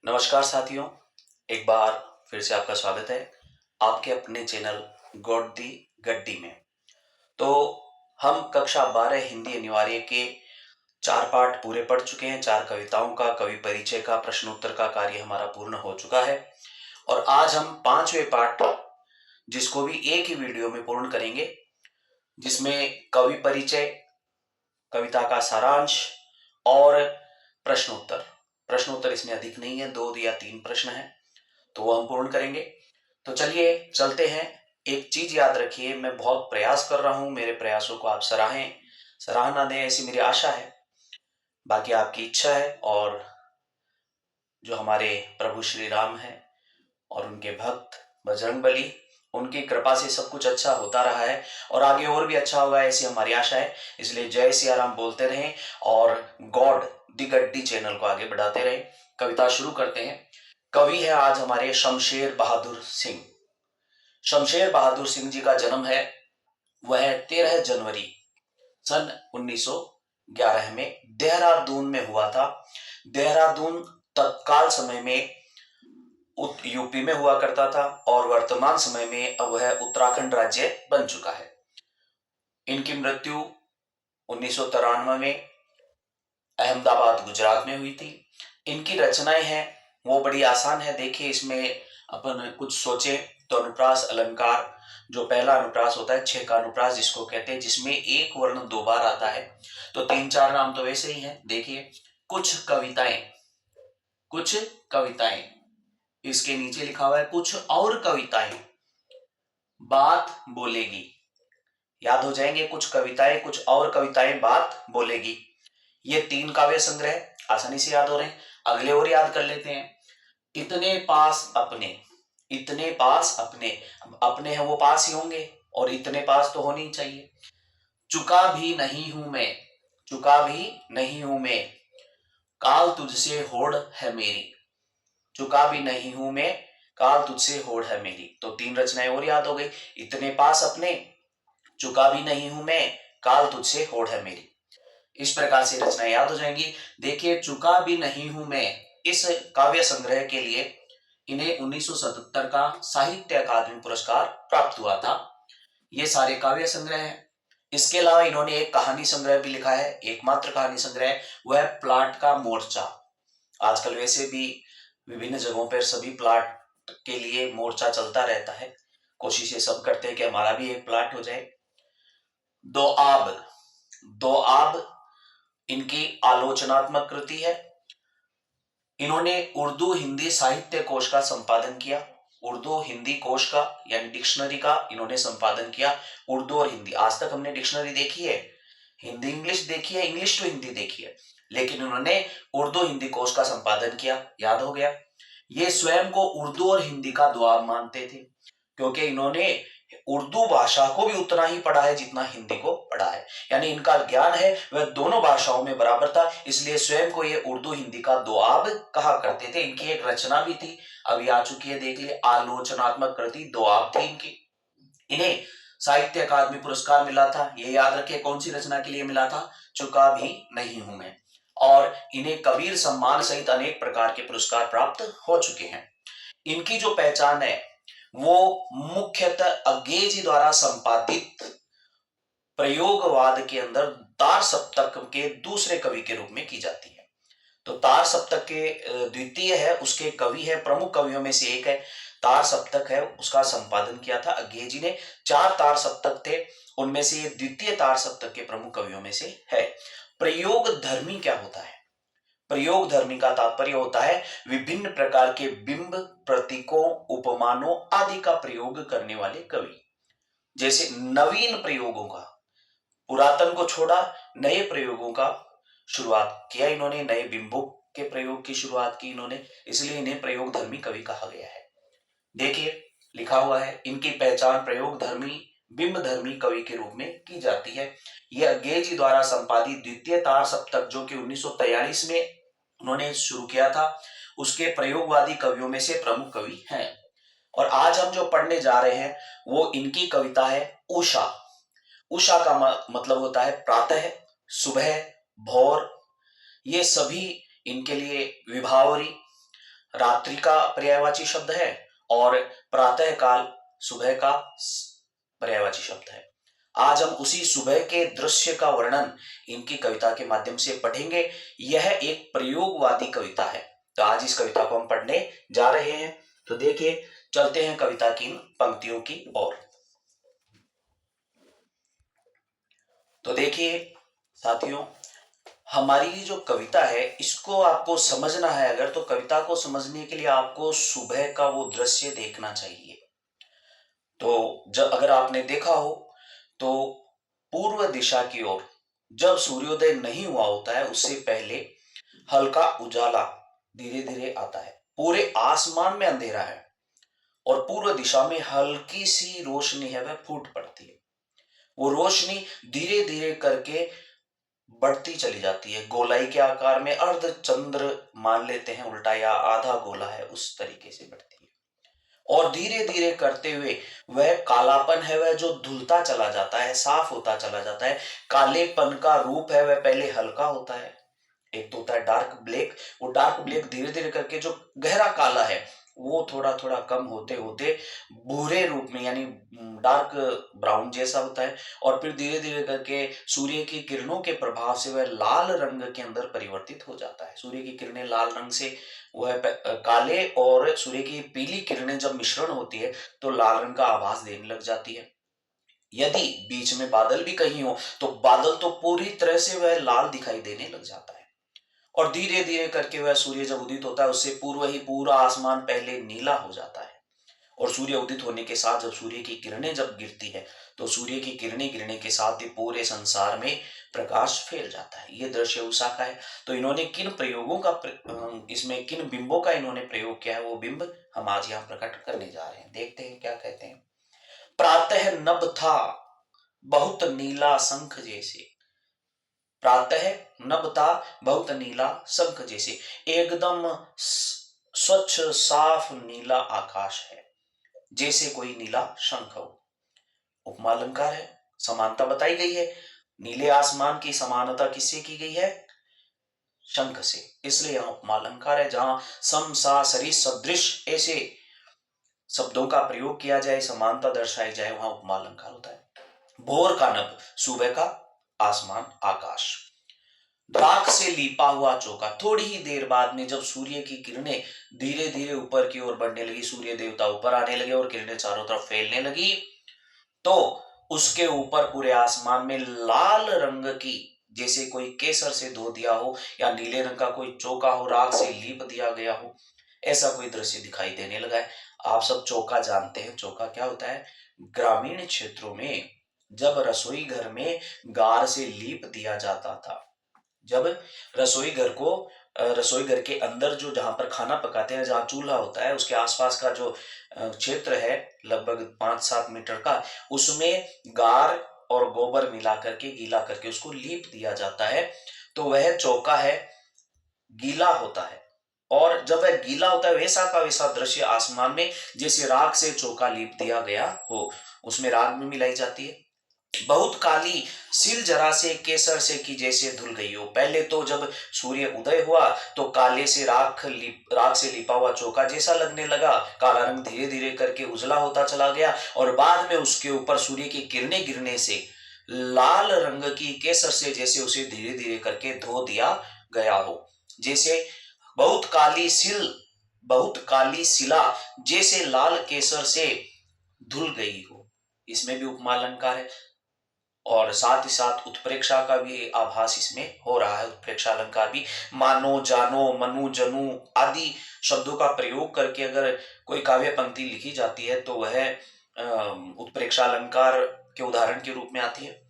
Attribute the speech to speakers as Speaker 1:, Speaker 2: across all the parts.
Speaker 1: नमस्कार साथियों, एक बार फिर से आपका स्वागत है आपके अपने चैनल गॉड दी गड्डी में। तो हम कक्षा 12 हिंदी अनिवार्य के 4 पाठ पूरे पढ़ चुके हैं। 4 कविताओं का कवि परिचय का प्रश्नोत्तर का कार्य हमारा पूर्ण हो चुका है और आज हम 5वें पाठ जिसको भी एक ही वीडियो में पूर्ण करेंगे, जिसमें कवि परिचय, कविता का सारांश और प्रश्नोत्तर। प्रश्नोत्तर इसमें अधिक नहीं है, 2 या 3 प्रश्न हैं, तो वो हम पूर्ण करेंगे। तो चलिए चलते हैं। एक चीज याद रखिए, मैं बहुत प्रयास कर रहा हूं, मेरे प्रयासों को आप सराहें, सराहना दें, ऐसी मेरी आशा है। बाकी आपकी इच्छा है। और जो हमारे प्रभु श्री राम हैं और उनके भक्त बजरंगबली, उनकी कृपा से सब कुछ अच्छा होता रहा है और आगे और भी अच्छा होगा, ऐसी हमारी आशा है। इसलिए जय सिया राम बोलते रहें और गॉड दी गड्डी चैनल को आगे बढ़ाते रहें। कविता शुरू करते हैं। कवि है आज हमारे शमशेर बहादुर सिंह। शमशेर बहादुर सिंह जी का जन्म है वह 13 जनवरी सन 1911 में देहरादून में हुआ था। देहरादून तत्काल समय में यूपी में हुआ करता था और वर्तमान समय में अब वह उत्तराखंड राज्य बन चुका है। इनकी मृत्यु 1993 में अहमदाबाद गुजरात में हुई थी। इनकी रचनाएं हैं वो बड़ी आसान है। देखिए, इसमें अपन कुछ सोचे तो अनुप्रास अलंकार, जो पहला अनुप्रास होता है, 6 का अनुप्रास जिसको कहते हैं, जिसमें एक वर्ण 2 बार आता है, तो 3-4 नाम तो वैसे ही हैं। देखिए, कुछ कविताएं, कुछ कविताएं, इसके नीचे लिखा हुआ है कुछ और कविताएं बात बोलेगी। याद हो जाएंगे, कुछ कविताएं, कुछ और कविताएं बात बोलेगी। ये 3 काव्य संग्रह आसानी से याद हो रहे हैं। अगले और याद कर लेते हैं। इतने पास अपने, इतने पास अपने, अपने हैं वो पास ही होंगे और इतने पास तो होनी चाहिए। चुका भी नहीं हूं मैं, चुका भी नहीं हूं मैं, काल तुझसे होड़ है मेरी। चुका भी नहीं हूं मैं, काल तुझसे होड़ है मेरी। तो 3 रचनाएं और याद हो गई। इतने पास अपने, चुका भी नहीं हूं मैं, काल तुझसे होड़ है मेरी। इस प्रकार से रचनाएं याद हो जाएंगी। देखिए, चुका भी नहीं हूं मैं, इस काव्य संग्रह के लिए इन्हें 1977 का साहित्य अकादमी पुरस्कार प्राप्त हुआ था। ये सारे काव्य संग्रह हैं। इसके अलावा इन्होंने एक कहानी संग्रह भी लिखा है, एकमात्र कहानी संग्रह, वह प्लाट का मोर्चा। आजकल वैसे भी विभिन्न जगहों पर सभी प्लाट के लिए मोर्चा चलता रहता है। कोशिशें सब करते हैं कि हमारा भी एक प्लाट हो जाए। दो आब, दो आब इनकी आलोचनात्मक कृति है। इन्होंने उर्दू हिंदी साहित्य कोश का संपादन किया। उर्दू हिंदी कोश का यानी डिक्शनरी का इन्होंने संपादन किया। उर्दू और हिंदी, आज तक हमने डिक्शनरी देखी है, हिंदी इंग्लिश देखी है, इंग्लिश टू हिंदी देखी है, लेकिन उन्होंने उर्दू हिंदी कोश का संपादन किया। याद हो गया। ये स्वयं को उर्दू और हिंदी का दुआब मानते थे, क्योंकि इन्होंने उर्दू भाषा को भी उतना ही पढ़ा है जितना हिंदी को पढ़ा है। यानी इनका ज्ञान है वह दोनों भाषाओं में बराबर था, इसलिए स्वयं को ये उर्दू हिंदी का दुआब कहा करते थे। इनकी एक रचना भी थी, अभी आ चुकी है, देख लिए, आलोचनात्मक कृति दुआब थी इनकी। इन्हें साहित्य अकादमी पुरस्कार मिला था। ये याद रखिए कौन सी रचना के लिए मिला था, चुका भी नहीं हूं मैं। और इन्हें कबीर सम्मान सहित अनेक प्रकार के पुरस्कार प्राप्त हो चुके हैं। इनकी जो पहचान है वो मुख्यतः अंग्रेजी द्वारा संपादित प्रयोगवाद के अंदर तार सप्तक के दूसरे कवि के रूप में की जाती है। तो तार सप्तक के द्वितीय है, उसके कवि है, प्रमुख कवियों में से एक है, तार सप्तक है, उसका संपादन किया था अंग्रेजी ने। 4 तार सप्तक थे, उनमें से ये द्वितीय तार सप्तक के प्रमुख कवियों में से है। प्रयोग धर्मी क्या होता है? प्रयोग धर्मी का तात्पर्य होता है विभिन्न प्रकार के बिंब, प्रतीकों, उपमानों आदि का प्रयोग करने वाले कवि। जैसे नवीन प्रयोगों का, पुरातन को छोड़ा, नए प्रयोगों का शुरुआत किया इन्होंने, नए बिंबों के प्रयोग की शुरुआत की इन्होंने, इसलिए इन्हें प्रयोग धर्मी कवि कहा गया है। देखिए, लिखा हुआ है, इनकी पहचान प्रयोग धर्मी, बिंब धर्मी कवि के रूप में की जाती है। यह अंग्रेजी द्वारा संपादित द्वितीय तार सप्तक, जो कि 1943 में उन्होंने शुरू किया था, उसके प्रयोगवादी कवियों में से प्रमुख कवि हैं। और आज हम जो पढ़ने जा रहे हैं वो इनकी कविता है उषा। उषा का मतलब होता है प्रातः, सुबह, भोर। ये सभी इनके लिए विभावरी, रात्रि का पर्यायवाची शब्द है और प्रातः काल सुबह का पर्यायवाची शब्द है। आज हम उसी सुबह के दृश्य का वर्णन इनकी कविता के माध्यम से पढ़ेंगे। यह एक प्रयोगवादी कविता है, तो आज इस कविता को हम पढ़ने जा रहे हैं। तो देखिए, चलते हैं कविता की पंक्तियों की ओर। तो देखिए साथियों, हमारी जो कविता है इसको आपको समझना है अगर, तो कविता को समझने के लिए आपको सुबह का वो दृश्य देखना चाहिए। तो जब अगर आपने देखा हो तो पूर्व दिशा की ओर जब सूर्योदय नहीं हुआ होता है उससे पहले हल्का उजाला धीरे धीरे आता है, पूरे आसमान में अंधेरा है और पूर्व दिशा में हल्की सी रोशनी है वह फूट पड़ती है। वो रोशनी धीरे धीरे करके बढ़ती चली जाती है, गोलाई के आकार में अर्ध चंद्र मान लेते हैं, उल्टा या आधा गोला है उस तरीके से बढ़ती है और धीरे धीरे करते हुए वह कालापन है वह जो धुलता चला जाता है, साफ होता चला जाता है। कालेपन का रूप है वह पहले हल्का होता है, एक तो होता है डार्क ब्लैक, वो डार्क ब्लैक धीरे धीरे करके जो गहरा काला है वो थोड़ा थोड़ा कम होते होते भूरे रूप में यानी डार्क ब्राउन जैसा होता है और फिर धीरे धीरे करके सूर्य की किरणों के प्रभाव से वह लाल रंग के अंदर परिवर्तित हो जाता है। सूर्य की किरणें लाल रंग से वह काले और सूर्य की पीली किरणें जब मिश्रण होती है तो लाल रंग का आभास देने लग जाती है। यदि बीच में बादल भी कहीं हो तो बादल तो पूरी तरह से वह लाल दिखाई देने लग जाता है और धीरे धीरे करके वह सूर्य जब उदित होता है उससे पूर्व ही पूरा आसमान पहले नीला हो जाता है और सूर्य उदित होने के साथ जब सूर्य की किरणें जब गिरती है तो सूर्य की किरणें गिरने के साथ ही पूरे संसार में प्रकाश फैल जाता है। ये दृश्य उषा का है। तो इन्होंने किन प्रयोगों का इसमें किन बिंबों का इन्होंने प्रयोग किया है वो बिंब हम आज यहाँ प्रकट करने जा रहे हैं। देखते हैं क्या कहते हैं। प्रातः नभ था बहुत नीला शंख जैसे, प्रातः नभ था बहुत नीला शंख जैसे, एकदम स्वच्छ साफ नीला आकाश है जैसे कोई नीला शंख हो। उपमा अलंकार है, समानता बताई गई है। नीले आसमान की समानता किससे की गई है? शंख से, इसलिए यहां उपमा अलंकार है। जहां सम सा सरिस सदृश ऐसे शब्दों का प्रयोग किया जाए, समानता दर्शाई जाए, वहां उपमा अलंकार होता है। भोर का नभ, सुबह का आसमान आकाश। राख से लीपा हुआ चौका, थोड़ी ही देर बाद में जब सूर्य की किरणें धीरे धीरे ऊपर की ओर बढ़ने लगी, सूर्य देवता ऊपर आने लगे और किरणें चारों तरफ फैलने लगी, तो उसके ऊपर पूरे आसमान में लाल रंग की, जैसे कोई केसर से धो दिया हो या नीले रंग का कोई चौका हो, राख से लीप दिया गया हो, ऐसा कोई दृश्य दिखाई देने लगा है। आप सब चौका जानते हैं, चौका क्या होता है? ग्रामीण क्षेत्रों में जब रसोई घर में गार से लीप दिया जाता था, जब रसोई घर के अंदर जो जहां पर खाना पकाते हैं, जहां चूल्हा होता है उसके आसपास का जो क्षेत्र है लगभग 5-7 मीटर का, उसमें गार और गोबर मिला करके गीला करके उसको लीप दिया जाता है। तो वह चौका है, गीला होता है और जब वह गीला होता है वैसा का वैसा दृश्य आसमान में जैसे राख से चौका लीप दिया गया हो, उसमें राख भी मिलाई जाती है। बहुत काली सिल जरा से केसर से की जैसे धुल गई हो। पहले तो जब सूर्य उदय हुआ तो काले से राख से लिपा हुआ चौका जैसा लगने लगा, काला रंग धीरे धीरे करके उजला होता चला गया और बाद में उसके ऊपर सूर्य की किरणें गिरने से लाल रंग की केसर से जैसे उसे धीरे धीरे करके धो दिया गया हो, जैसे बहुत काली सिला जैसे लाल केसर से धुल गई हो। इसमें भी उपमा अलंकार है और साथ ही साथ उत्प्रेक्षा का भी आभास इसमें हो रहा है। उत्प्रेक्षा अलंकार भी मानो, जानो, मनु, जनु आदि शब्दों का प्रयोग करके अगर कोई काव्य पंक्ति लिखी जाती है तो वह उत्प्रेक्षा अलंकार के उदाहरण के रूप में आती है।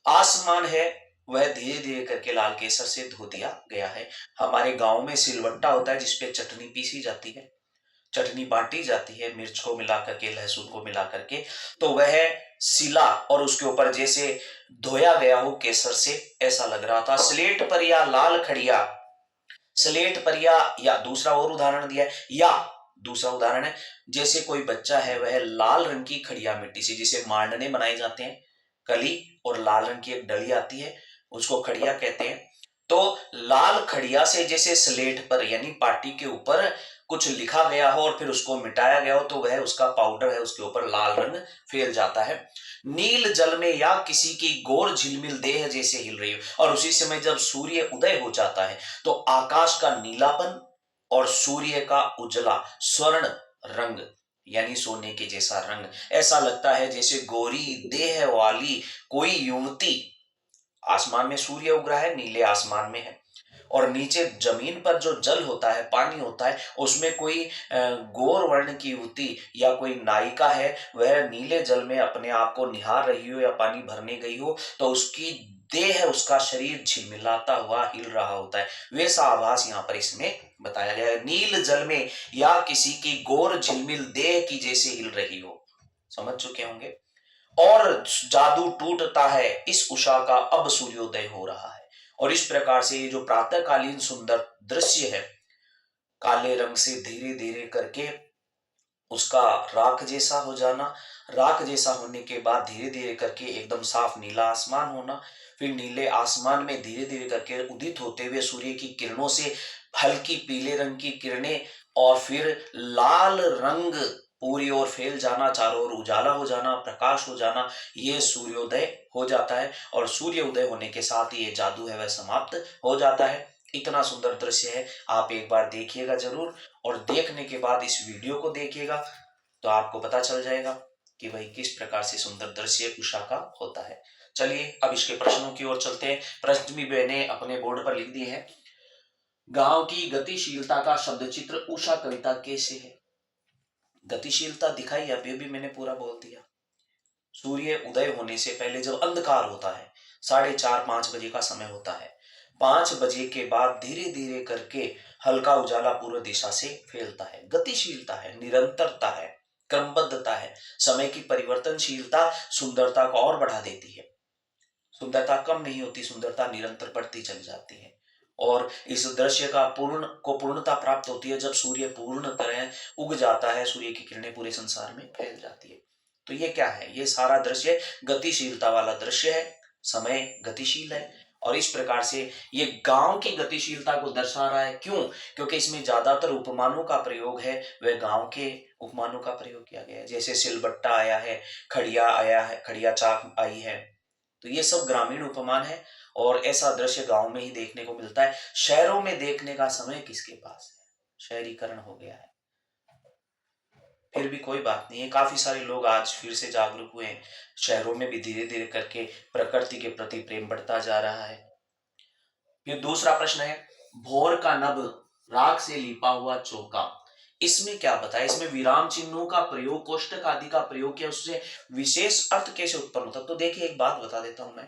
Speaker 1: आसमान है वह धीरे धीरे करके लाल केसर से धो दिया गया है। हमारे गांव में सिलवट्टा होता है जिसपे चटनी पीसी जाती है, चटनी बांटी जाती है मिर्च को मिला करके, लहसुन को मिला करके, तो वह सिला और उसके ऊपर जैसे धोया गया हो केसर से ऐसा लग रहा था। स्लेट पर या लाल खड़िया, स्लेट पर या दूसरा और उदाहरण दिया है, या दूसरा उदाहरण है जैसे कोई बच्चा है वह लाल रंग की खड़िया मिट्टी से, जिसे मांडने बनाए जाते हैं, कली और लाल रंग की एक डली आती है उसको खड़िया कहते हैं, तो लाल खड़िया से जैसे स्लेट पर यानी पाटी के ऊपर कुछ लिखा गया हो और फिर उसको मिटाया गया हो तो वह उसका पाउडर है, उसके ऊपर लाल रंग फैल जाता है। नील जल में या किसी की गोर झिलमिल देह जैसे हिल रही हो, और उसी समय जब सूर्य उदय हो जाता है तो आकाश का नीलापन और सूर्य का उजला स्वर्ण रंग यानी सोने के जैसा रंग, ऐसा लगता है जैसे गोरी देह वाली कोई युवती, आसमान में सूर्य उग रहा है, नीले आसमान में है, और नीचे जमीन पर जो जल होता है, पानी होता है, उसमें कोई गौर वर्ण की युवती या कोई नायिका है, वह नीले जल में अपने आप को निहार रही हो या पानी भरने गई हो, तो उसकी देह, उसका शरीर झिलमिलाता हुआ हिल रहा होता है। वैसा आभास यहाँ पर इसमें बताया गया है, नील जल में या किसी की गौर झिलमिल देह की जैसे हिल रही हो। समझ चुके होंगे। और जादू टूटता है इस उषा का, अब सूर्योदय हो रहा है। और इस प्रकार से ये जो प्रातःकालीन सुंदर दृश्य है, काले रंग से धीरे धीरे करके उसका राख जैसा हो जाना, राख जैसा होने के बाद धीरे धीरे करके एकदम साफ नीला आसमान होना, फिर नीले आसमान में धीरे धीरे करके उदित होते हुए सूर्य की किरणों से हल्की पीले रंग की किरणें, और फिर लाल रंग पूरी ओर फैल जाना, चारों ओर उजाला हो जाना, प्रकाश हो जाना, ये सूर्योदय हो जाता है। और सूर्य उदय होने के साथ ये जादू है वह समाप्त हो जाता है। इतना सुंदर दृश्य है, आप एक बार देखिएगा जरूर, और देखने के बाद इस वीडियो को देखिएगा तो आपको पता चल जाएगा कि भाई किस प्रकार से सुंदर दृश्य उषा का होता है। चलिए अब इसके प्रश्नों की ओर चलते हैं। प्रश्न भी मैंने अपने बोर्ड पर लिख दिए हैं। गांव की गतिशीलता का शब्द चित्र उषा कविता कैसे है? गतिशीलता दिखाई अभी भी मैंने पूरा बोल दिया। सूर्य उदय होने से पहले जब अंधकार होता है, 4:30-5 बजे का समय होता है, 5 बजे के बाद धीरे धीरे करके हल्का उजाला पूर्व दिशा से फैलता है। गतिशीलता है, निरंतरता है, क्रमबद्धता है। समय की परिवर्तनशीलता सुंदरता को और बढ़ा देती है। सुंदरता कम नहीं होती, सुंदरता निरंतर बढ़ती चली जाती है। और इस दृश्य का पूर्णता प्राप्त होती है जब सूर्य पूर्ण तरह उग जाता है, सूर्य की किरणें पूरे संसार में फैल जाती है। तो ये क्या है? ये सारा दृश्य गतिशीलता वाला दृश्य है। समय गतिशील है, और इस प्रकार से ये गांव की गतिशीलता को दर्शा रहा है। क्यों? क्योंकि इसमें ज्यादातर उपमानों का प्रयोग है, वह गांव के उपमानों का प्रयोग किया गया है। जैसे सिलबट्टा आया है, खड़िया आया है, खड़िया चाक आई है, तो ये सब ग्रामीण उपमान है, और ऐसा दृश्य गांव में ही देखने को मिलता है। शहरों में देखने का समय किसके पास है? शहरीकरण हो गया है। फिर भी कोई बात नहीं है, काफी सारे लोग आज फिर से जागरूक हुए हैं। शहरों में भी धीरे धीरे करके प्रकृति के प्रति प्रेम बढ़ता जा रहा है। फिर दूसरा प्रश्न है, भोर का नभ, राख से लिपा हुआ चौका, इसमें क्या बताया? इसमें विराम चिन्हों का प्रयोग, कोष्टक आदि का प्रयोग किया, उससे विशेष अर्थ कैसे उत्पन्न होता? तो देखिए एक बात बता देता हूं मैं।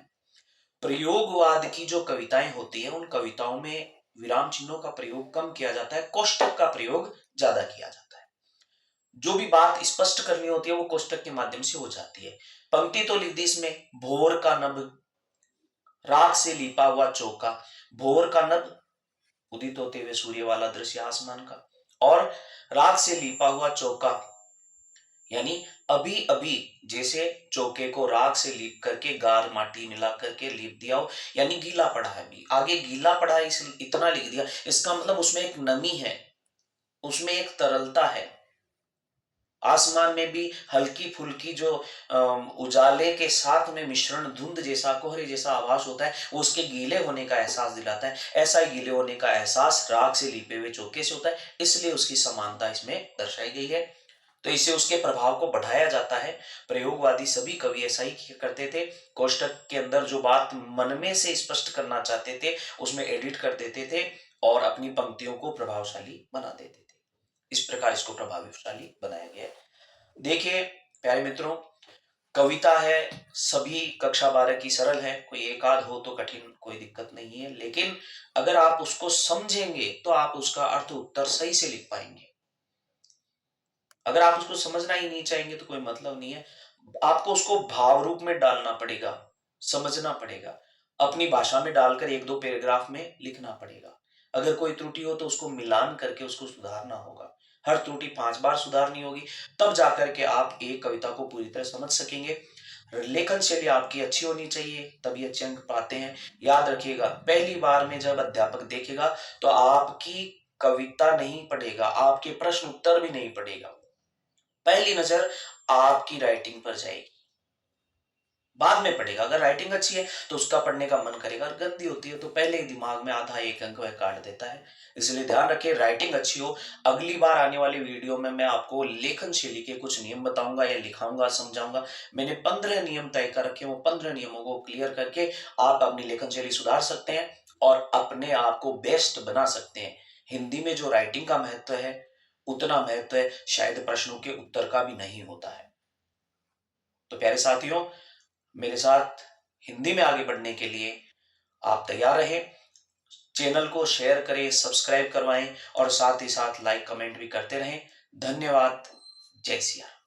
Speaker 1: प्रयोगवाद की जो कविताएं होती है, उन कविताओं में विराम चिन्हों का प्रयोग कम किया जाता है, कोष्टक का प्रयोग ज्यादा किया जाता है। जो भी बात स्पष्ट करनी होती है वो कोष्टक के माध्यम से हो जाती है। पंक्ति तो लिख दी इसमें, भोर का नभ, राख से लिपा हुआ चौका। भोर का नभ, उदित होते हुए सूर्य वाला दृश्य आसमान का, और राख से लिपा हुआ चौका यानी अभी अभी जैसे चौके को राख से लीप करके गार माटी मिला करके लीप दिया हो, यानी गीला पड़ा है। अभी आगे गीला पड़ा है इस इतना लिख दिया, इसका मतलब उसमें एक नमी है, उसमें एक तरलता है। आसमान में भी हल्की फुल्की जो उजाले के साथ में मिश्रण, धुंध जैसा, कोहरे जैसा आभास होता है, वो उसके गीले होने का एहसास दिलाता है। ऐसा ही गीले होने का एहसास राख से लिपे हुए चौके से होता है, इसलिए उसकी समानता इसमें दर्शाई गई है। तो इससे उसके प्रभाव को बढ़ाया जाता है। प्रयोगवादी सभी कवि ऐसा ही करते थे। कोष्टक के अंदर जो बात मन में से स्पष्ट करना चाहते थे उसमें एडिट कर देते थे और अपनी पंक्तियों को प्रभावशाली बना देते थे। इस प्रकार इसको प्रभावशाली बनाया गया है। देखिए प्यारे मित्रों, कविता है सभी कक्षा 12 की सरल है, कोई एक आध हो तो कठिन, कोई दिक्कत नहीं है, लेकिन अगर आप उसको समझेंगे तो आप उसका अर्थ उत्तर सही से लिख पाएंगे। अगर आप उसको समझना ही नहीं चाहेंगे तो कोई मतलब नहीं है। आपको उसको भाव रूप में डालना पड़ेगा, समझना पड़ेगा, अपनी भाषा में डालकर एक दो पैराग्राफ में लिखना पड़ेगा। अगर कोई त्रुटि हो तो उसको मिलान करके उसको सुधारना होगा। हर त्रुटि 5 बार सुधारनी होगी, तब जाकर के आप एक कविता को पूरी तरह समझ सकेंगे। लेखन शैली आपकी अच्छी होनी चाहिए, तभी अच्छे अंक पाते हैं। याद रखिएगा, पहली बार में जब अध्यापक देखेगा तो आपकी कविता नहीं पढ़ेगा, आपके प्रश्न उत्तर भी नहीं पढ़ेगा, पहली नजर आपकी राइटिंग पर जाएगी, बाद में पढ़ेगा। अगर राइटिंग अच्छी है तो उसका पढ़ने का मन करेगा, और गंदी होती है तो पहले ही दिमाग में आधा एक अंक वह काट देता है। इसलिए ध्यान रखिए, राइटिंग अच्छी हो। अगली बार आने वाली वीडियो में मैं आपको लेखन शैली के कुछ नियम बताऊंगा या लिखाऊंगा, समझाऊंगा। मैंने 15 नियम तय कर रखे, वो 15 नियमों को क्लियर करके आप अपनी लेखन शैली सुधार सकते हैं और अपने आप को बेस्ट बना सकते हैं। हिंदी में जो राइटिंग का महत्व है, उतना महत्व शायद प्रश्नों के उत्तर का भी नहीं होता है। तो प्यारे साथियों, मेरे साथ हिंदी में आगे बढ़ने के लिए आप तैयार रहे। चैनल को शेयर करें, सब्सक्राइब करवाएं और साथ ही साथ लाइक कमेंट भी करते रहें। धन्यवाद। जय सिया राम।